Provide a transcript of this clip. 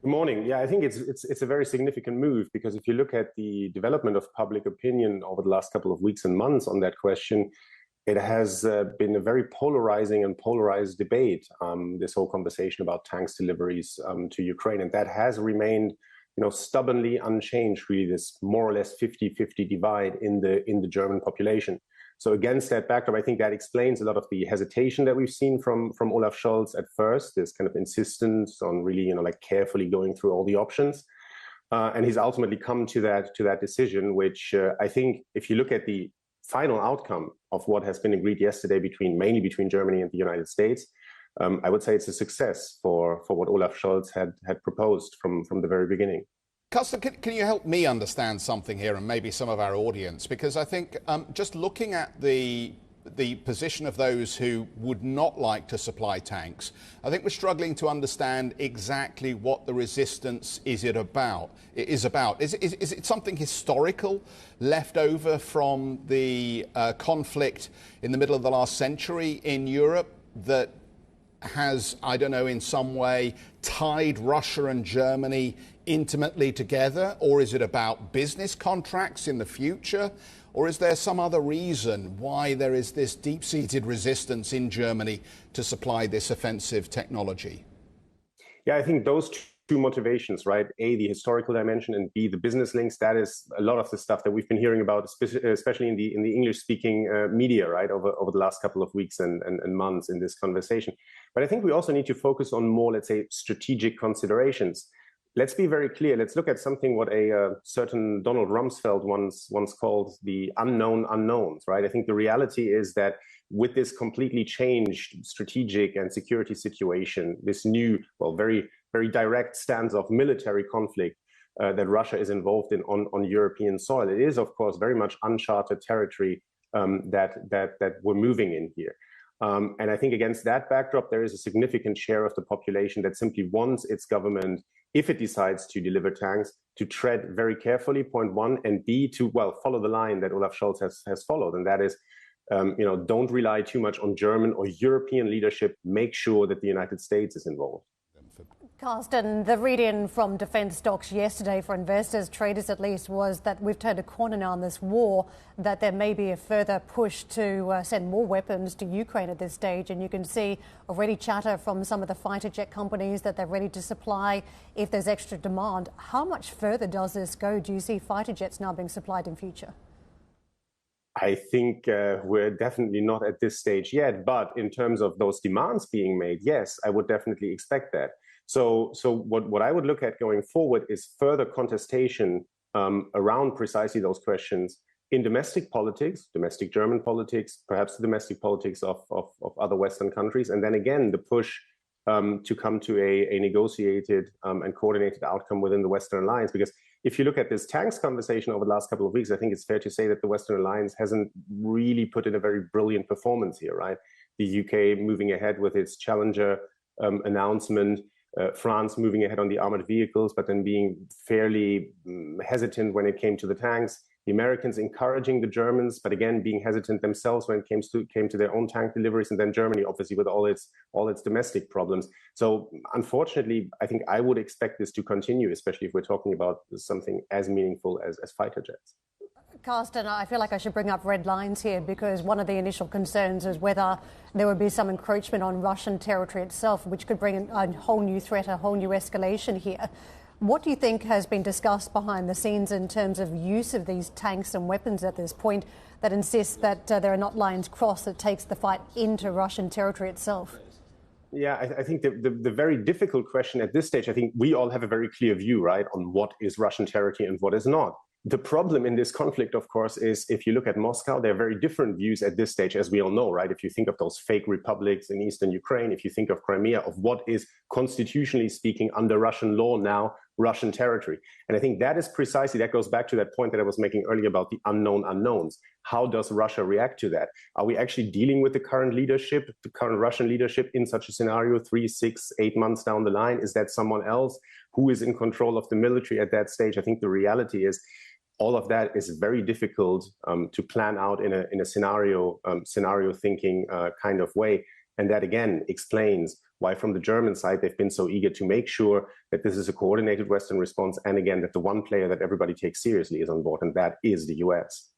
Good morning. Yeah, I think it's a very significant move because if you look at the development of public opinion over the last couple of weeks and months on that question, it has been a very polarizing and polarized debate. This whole conversation about tanks deliveries to Ukraine, and that has remained, stubbornly unchanged. Really, this more or less 50-50 divide in the German population. So against that backdrop, I think that explains a lot of the hesitation that we've seen from Olaf Scholz at first, this kind of insistence on really, carefully going through all the options. And he's ultimately come to that decision, which I think if you look at the final outcome of what has been agreed yesterday mainly between Germany and the United States, I would say it's a success for what Olaf Scholz had proposed from the very beginning. Carsten, can you help me understand something here and maybe some of our audience? Because I think just looking at the position of those who would not like to supply tanks, I think we're struggling to understand exactly what the resistance is about. Is it something historical left over from the conflict in the middle of the last century in Europe that has, I don't know, in some way tied Russia and Germany intimately together? Or is it about business contracts in the future? Or is there some other reason why there is this deep-seated resistance in Germany to supply this offensive technology? Yeah, I think those two motivations, right? A, the historical dimension, and B, the business links. That is a lot of the stuff that we've been hearing about, especially in the English-speaking media, right, over the last couple of weeks and months in this conversation. But I think we also need to focus on more, let's say, strategic considerations. Let's be very clear. Let's look at something what a certain Donald Rumsfeld once called the unknown unknowns, right? I think the reality is that with this completely changed strategic and security situation, this new, very, very direct stance of military conflict that Russia is involved in on European soil, it is, of course, very much uncharted territory that we're moving in here. And I think against that backdrop, there is a significant share of the population that simply wants its government, if it decides to deliver tanks, to tread very carefully, point one, and B, to, follow the line that Olaf Scholz has followed. And that is, don't rely too much on German or European leadership. Make sure that the United States is involved. Carsten, the read-in from defence stocks yesterday for investors, traders at least, was that we've turned a corner now in this war, that there may be a further push to send more weapons to Ukraine at this stage. And you can see already chatter from some of the fighter jet companies that they're ready to supply if there's extra demand. How much further does this go? Do you see fighter jets now being supplied in future? I think we're definitely not at this stage yet. But in terms of those demands being made, yes, I would definitely expect that. So what I would look at going forward is further contestation around precisely those questions in domestic politics, domestic German politics, perhaps the domestic politics of other Western countries, and then again the push to come to a negotiated and coordinated outcome within the Western alliance. Because if you look at this tanks conversation over the last couple of weeks, I think it's fair to say that the Western alliance hasn't really put in a very brilliant performance here, right? The UK moving ahead with its Challenger announcement, France moving ahead on the armored vehicles, but then being fairly hesitant when it came to the tanks. The Americans encouraging the Germans, but again being hesitant themselves when it came to their own tank deliveries, and then Germany, obviously, with all its domestic problems. So, unfortunately, I think I would expect this to continue, especially if we're talking about something as meaningful as fighter jets. Carsten, I feel like I should bring up red lines here, because one of the initial concerns is whether there would be some encroachment on Russian territory itself, which could bring a whole new threat, a whole new escalation here. What do you think has been discussed behind the scenes in terms of use of these tanks and weapons at this point that insists that there are not lines crossed that takes the fight into Russian territory itself? Yeah, I think the very difficult question at this stage, I think we all have a very clear view, right, on what is Russian territory and what is not. The problem in this conflict, of course, is if you look at Moscow, there are very different views at this stage, as we all know, right? If you think of those fake republics in eastern Ukraine, if you think of Crimea, of what is constitutionally speaking under Russian law now Russian territory. And I think that is precisely, that goes back to that point that I was making earlier about the unknown unknowns. How does Russia react to that? Are we actually dealing with the current leadership, the current Russian leadership in such a scenario 3, 6, 8 months down the line? Is that someone else who is in control of the military at that stage? I think the reality is all of that is very difficult to plan out in a scenario thinking kind of way. And that, again, explains why from the German side they've been so eager to make sure that this is a coordinated Western response, and again, that the one player that everybody takes seriously is on board, and that is the US.